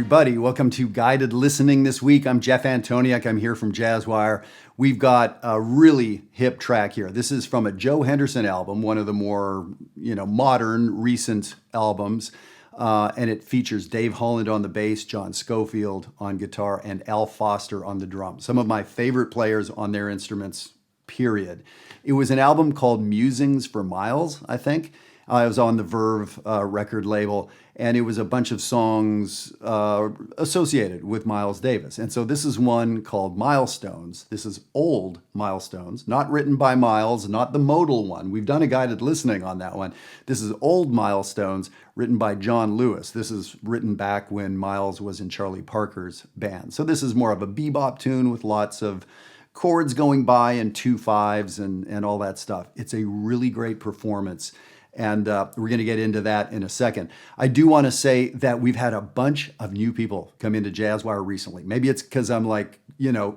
everybody. Welcome to Guided Listening this week. I'm Jeff Antoniuk. I'm here from Jazzwire. We've got a really hip track here. This is from a Joe Henderson album, one of the more, modern, recent albums. And it features Dave Holland on the bass, John Scofield on guitar, and Al Foster on the drums. Some of my favorite players on their instruments, period. It was an album called Musings For Miles, I think. It was on the Verve record label, and it was a bunch of songs associated with Miles Davis. And so this is one called Milestones. This is old Milestones, not written by Miles, not the modal one. We've done a guided listening on that one. This is old Milestones, written by John Lewis. This is written back when Miles was in Charlie Parker's band. So this is more of a bebop tune with lots of chords going by and 2/5s and all that stuff. It's a really great performance. And we're going to get into that in a second. I do want to say that we've had a bunch of new people come into Jazzwire recently. Maybe it's because I'm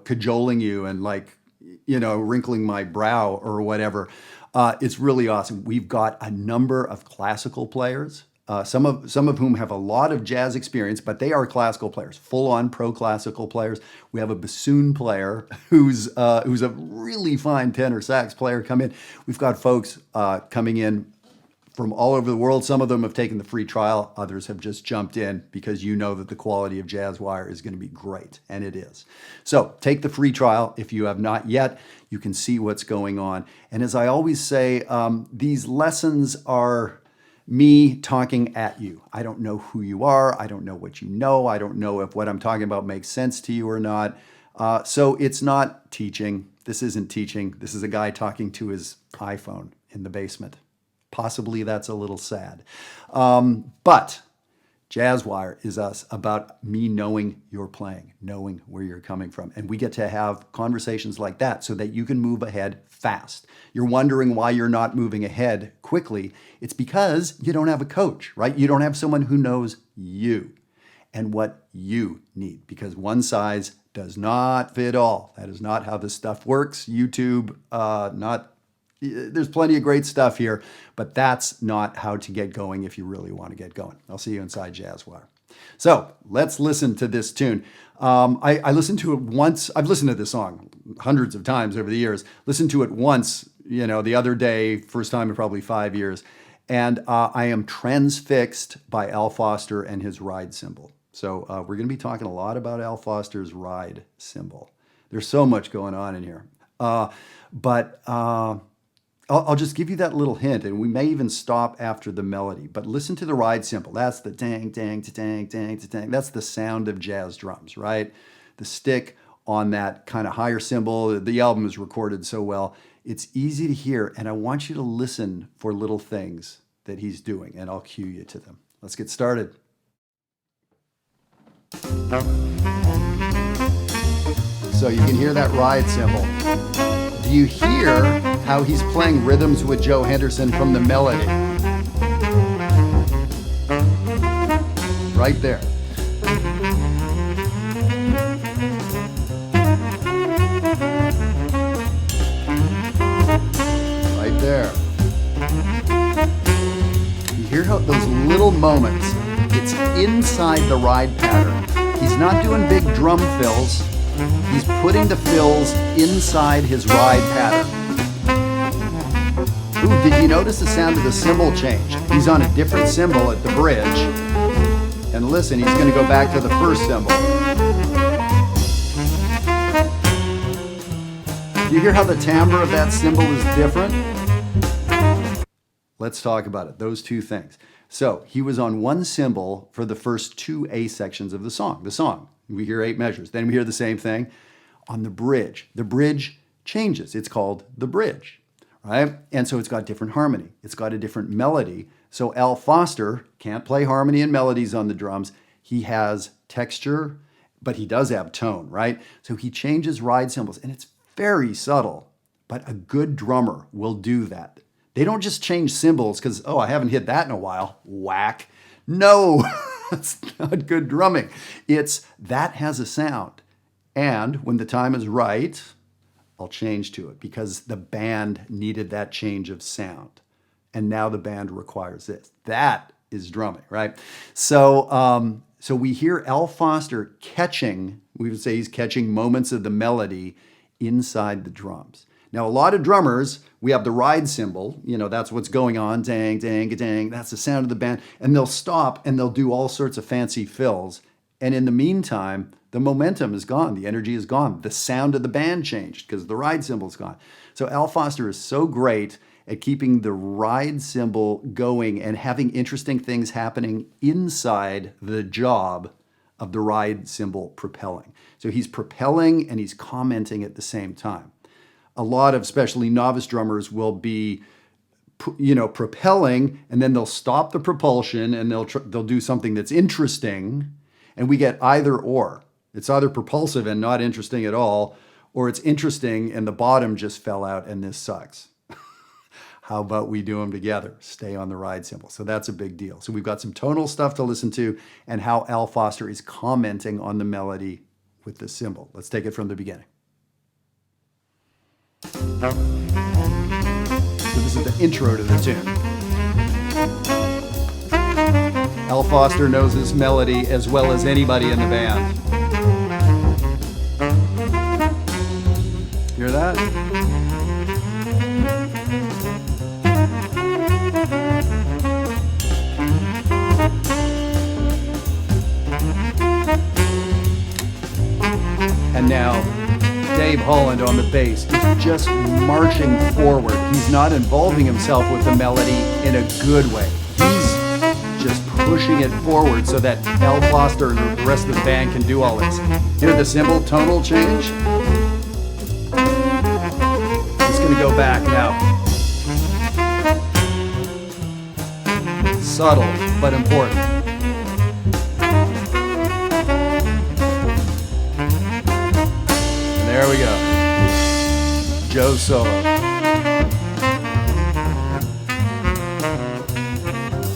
cajoling you and wrinkling my brow or whatever. It's really awesome. We've got a number of classical players, some of whom have a lot of jazz experience, but they are classical players, full-on pro classical players. We have a bassoon player who's a really fine tenor sax player come in. We've got folks coming in from all over the world. Some of them have taken the free trial. Others have just jumped in because you know that the quality of Jazzwire is going to be great, and it is. So take the free trial if you have not yet. You can see what's going on. And as I always say, these lessons are me talking at you. I don't know who you are. I don't know what you know. I don't know if what I'm talking about makes sense to you or not. So it's not teaching. This isn't teaching. This is a guy talking to his iPhone in the basement. Possibly that's a little sad. But Jazzwire is us about me knowing you're playing, knowing where you're coming from. And we get to have conversations like that so that you can move ahead fast. You're wondering why you're not moving ahead quickly. It's because you don't have a coach, right? You don't have someone who knows you and what you need, because one size does not fit all. That is not how this stuff works. YouTube, there's plenty of great stuff here, but that's not how to get going if you really want to get going. I'll see you inside Jazzwire. So let's listen to this tune. I listened to it once. I've listened to this song hundreds of times over the years. Listened to it once, the other day, first time in probably 5 years. And I am transfixed by Al Foster and his ride cymbal. So we're going to be talking a lot about Al Foster's ride cymbal. There's so much going on in here. I'll just give you that little hint, and we may even stop after the melody. But listen to the ride cymbal. That's the dang, dang, dang, dang, dang. That's the sound of jazz drums, right? The stick on that kind of higher cymbal. The album is recorded so well. It's easy to hear, and I want you to listen for little things that he's doing, and I'll cue you to them. Let's get started. So you can hear that ride cymbal. Do you hear how he's playing rhythms with Joe Henderson from the melody? Right there. Right there. You hear how those little moments, it's inside the ride pattern. He's not doing big drum fills. He's putting the fills inside his ride pattern. Ooh, did you notice the sound of the cymbal change? He's on a different cymbal at the bridge. And listen, he's going to go back to the first cymbal. Do you hear how the timbre of that cymbal is different? Let's talk about it, those two things. So he was on one cymbal for the first two A sections of the song. We hear 8 measures. Then we hear the same thing on the bridge. The bridge changes. It's called the bridge, right? And so it's got different harmony. It's got a different melody. So Al Foster can't play harmony and melodies on the drums. He has texture, but he does have tone, right? So he changes ride cymbals, and it's very subtle, but a good drummer will do that. They don't just change cymbals because, I haven't hit that in a while. Whack. No, that's not good drumming. It's that has a sound. And when the time is right, I'll change to it because the band needed that change of sound. And now the band requires this. That is drumming, right? So So we hear Al Foster catching, we would say he's catching moments of the melody inside the drums. Now, a lot of drummers, we have the ride cymbal, that's what's going on, dang, dang, dang, that's the sound of the band, and they'll stop and they'll do all sorts of fancy fills. And in the meantime, the momentum is gone, the energy is gone, the sound of the band changed because the ride cymbal's gone. So Al Foster is so great at keeping the ride cymbal going and having interesting things happening inside the job of the ride cymbal propelling. So he's propelling and he's commenting at the same time. A lot of especially novice drummers will be propelling, and then they'll stop the propulsion and they'll do something that's interesting, and we get either or. It's either propulsive and not interesting at all, or it's interesting and the bottom just fell out and this sucks. How about we do them together? Stay on the ride cymbal. So that's a big deal. So we've got some tonal stuff to listen to and how Al Foster is commenting on the melody with the cymbal. Let's take it from the beginning. So this is the intro to the tune. Al Foster knows his melody as well as anybody in the band. Hear that? And now, Dave Holland on the bass is just marching forward. He's not involving himself with the melody in a good way. He's just pushing it forward so that Al Foster and the rest of the band can do all this. Hear the cymbal tonal change? It's going to go back now. Subtle, but important. There we go. Joe solo.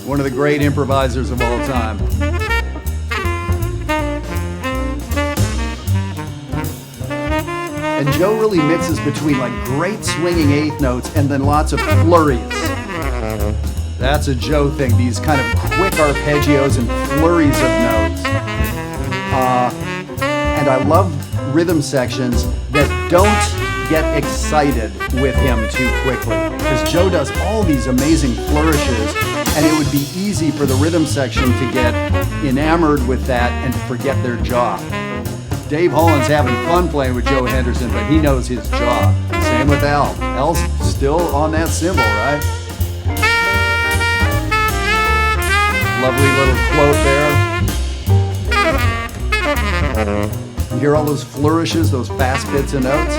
One of the great improvisers of all time. And Joe really mixes between like great swinging eighth notes and then lots of flurries. That's a Joe thing, these kind of quick arpeggios and flurries of notes. And I love rhythm sections that don't get excited with him too quickly, because Joe does all these amazing flourishes, and it would be easy for the rhythm section to get enamored with that and to forget their job. Dave Holland's having fun playing with Joe Henderson, but he knows his job. Same with Al. Al's still on that cymbal, right? Lovely little quote there. You hear all those flourishes, those fast bits of notes?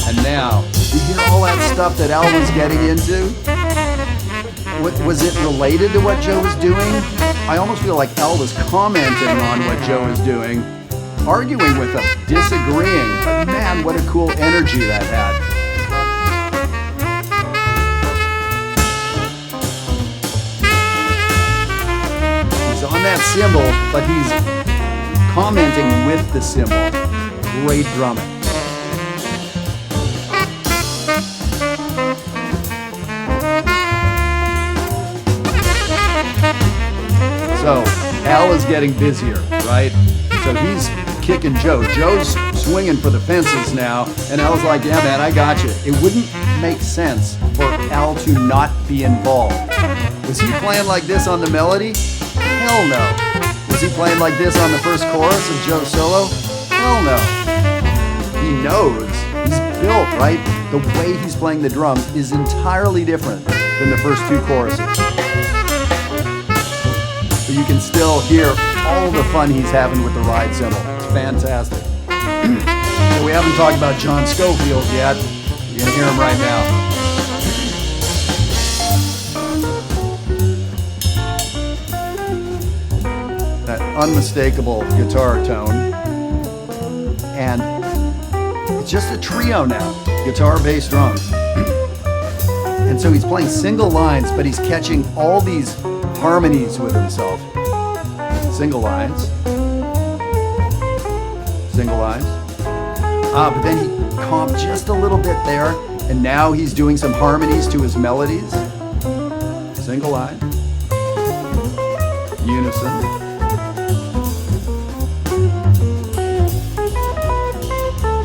And now, you hear all that stuff that Al was getting into? Was it related to what Joe was doing? I almost feel like Al was commenting on what Joe was doing, arguing with him, disagreeing. But man, what a cool energy that had. On that cymbal, but he's commenting with the cymbal. Great drumming. So Al is getting busier, right? So he's kicking Joe. Joe's swinging for the fences now, and Al's like, yeah, man, I got you. It wouldn't make sense for Al to not be involved. Was he playing like this on the melody? Hell no. Was he playing like this on the first chorus of Joe's solo? Hell no. He knows. He's built, right? The way he's playing the drums is entirely different than the first two choruses. But you can still hear all the fun he's having with the ride cymbal. It's fantastic. So we haven't talked about John Scofield yet. You're going to hear him right now. That unmistakable guitar tone. And it's just a trio now. Guitar, bass, drums. And so he's playing single lines, but he's catching all these harmonies with himself. Single lines. Single lines. But then he comped just a little bit there, and now he's doing some harmonies to his melodies. Single line, unison,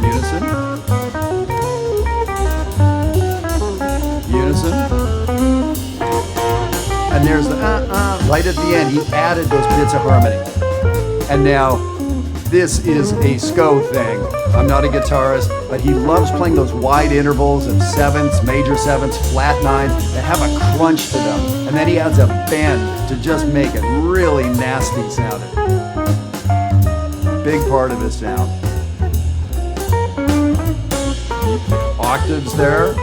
unison, unison, and there's the right at the end. He added those bits of harmony. And now, this is a Sco thing. I'm not a guitarist, but he loves playing those wide intervals of sevenths, major sevenths, flat nines that have a crunch to them. And then he adds a bend to just make it really nasty sounding. Big part of his sound. Octaves there.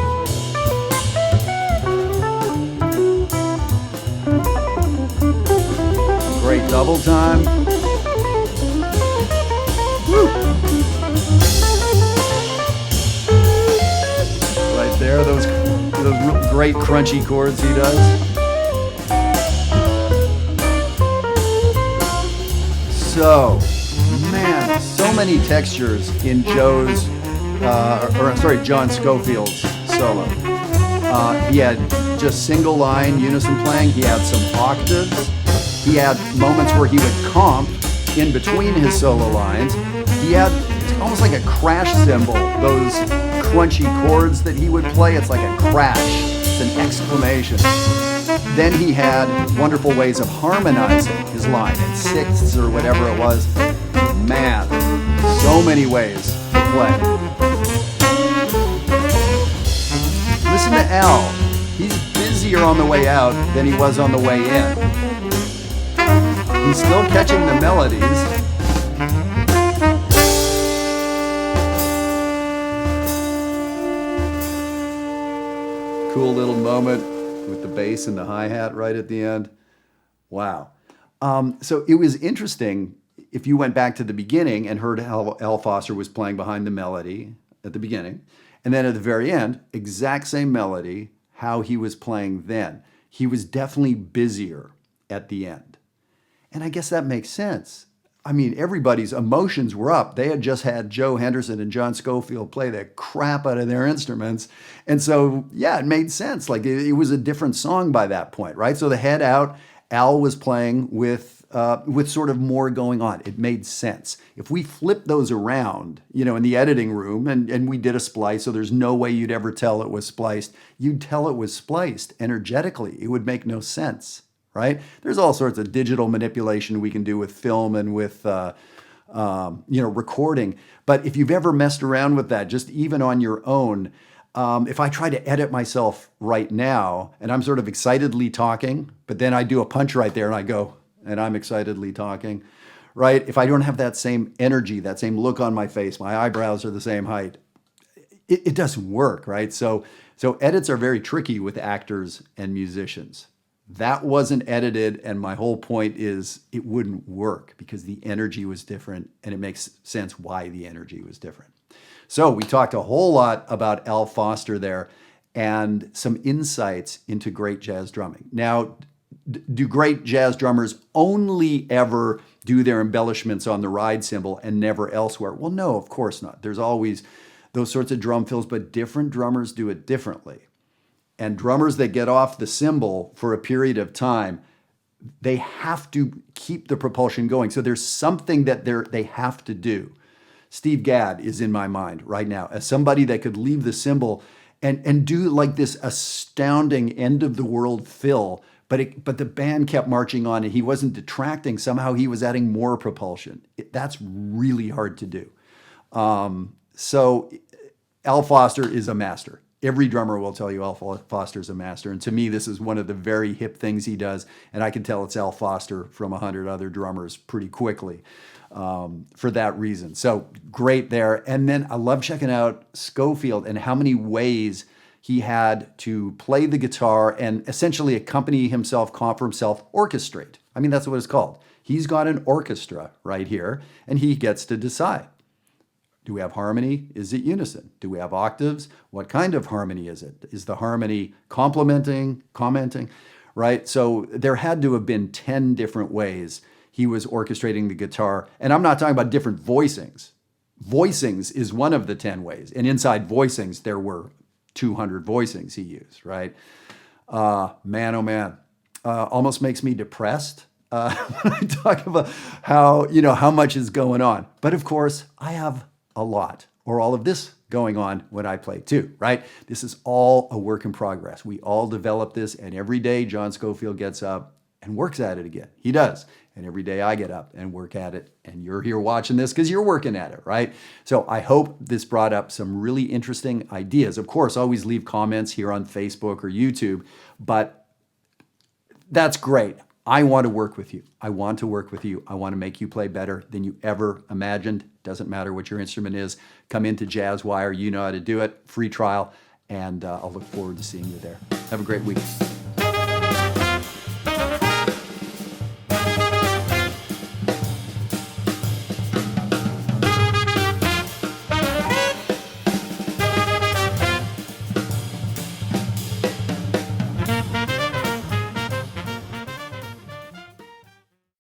Great double time. Woo. Right there, those great crunchy chords he does. So, man, so many textures in John Scofield's solo. He had just single line unison playing. He had some octaves. He had moments where he would comp in between his solo lines. He had almost like a crash cymbal, those crunchy chords that he would play. It's like a crash, it's an exclamation. Then he had wonderful ways of harmonizing his line in sixths or whatever it was. Man, so many ways to play. Listen to Al. He's busier on the way out than he was on the way in. He's still catching the melodies. Cool little moment with the bass and the hi-hat right at the end. Wow. So it was interesting if you went back to the beginning and heard how Al Foster was playing behind the melody at the beginning, and then at the very end, exact same melody, how he was playing then. He was definitely busier at the end. And I guess that makes sense. I mean, everybody's emotions were up. They had just had Joe Henderson and John Scofield play the crap out of their instruments. And so, yeah, it made sense. Like it was a different song by that point, right? So the head out, Al was playing with sort of more going on. It made sense. If we flip those around, in the editing room and we did a splice, so there's no way you'd ever tell it was spliced. You'd tell it was spliced energetically. It would make no sense. Right? There's all sorts of digital manipulation we can do with film and with, recording. But if you've ever messed around with that, just even on your own, if I try to edit myself right now and I'm sort of excitedly talking, but then I do a punch right there and I go, and I'm excitedly talking, right? If I don't have that same energy, that same look on my face, my eyebrows are the same height, it doesn't work, right? So edits are very tricky with actors and musicians. That wasn't edited, and my whole point is it wouldn't work because the energy was different, and it makes sense why the energy was different. So we talked a whole lot about Al Foster there and some insights into great jazz drumming. Now, do great jazz drummers only ever do their embellishments on the ride cymbal and never elsewhere? Well, no, of course not. There's always those sorts of drum fills, but different drummers do it differently. And drummers that get off the cymbal for a period of time, they have to keep the propulsion going. So there's something that they have to do. Steve Gadd is in my mind right now as somebody that could leave the cymbal and do like this astounding end of the world fill, but the band kept marching on and he wasn't detracting. Somehow he was adding more propulsion. That's really hard to do. So Al Foster is a master. Every drummer will tell you Al Foster's a master. And to me, this is one of the very hip things he does. And I can tell it's Al Foster from 100 other drummers pretty quickly for that reason. So great there. And then I love checking out Scofield and how many ways he had to play the guitar and essentially accompany himself, comp for himself, orchestrate. I mean, that's what it's called. He's got an orchestra right here, and he gets to decide. Do we have harmony? Is it unison? Do we have octaves? What kind of harmony is it? Is the harmony complementing, commenting, right? So there had to have been 10 different ways he was orchestrating the guitar. And I'm not talking about different voicings. Voicings is one of the 10 ways. And inside voicings, there were 200 voicings he used, right? Man, oh man. almost makes me depressed when I talk about how much is going on. But of course, I have a lot or all of this going on when I play too, right? This is all a work in progress. We all develop this, and every day John Scofield gets up and works at it again. He does. And every day I get up and work at it, and you're here watching this because you're working at it, right? So I hope this brought up some really interesting ideas. Of course, always leave comments here on Facebook or YouTube, but that's great. I want to work with you. I want to work with you. I want to make you play better than you ever imagined. Doesn't matter what your instrument is. Come into Jazzwire. You know how to do it. Free trial. And I'll look forward to seeing you there. Have a great week.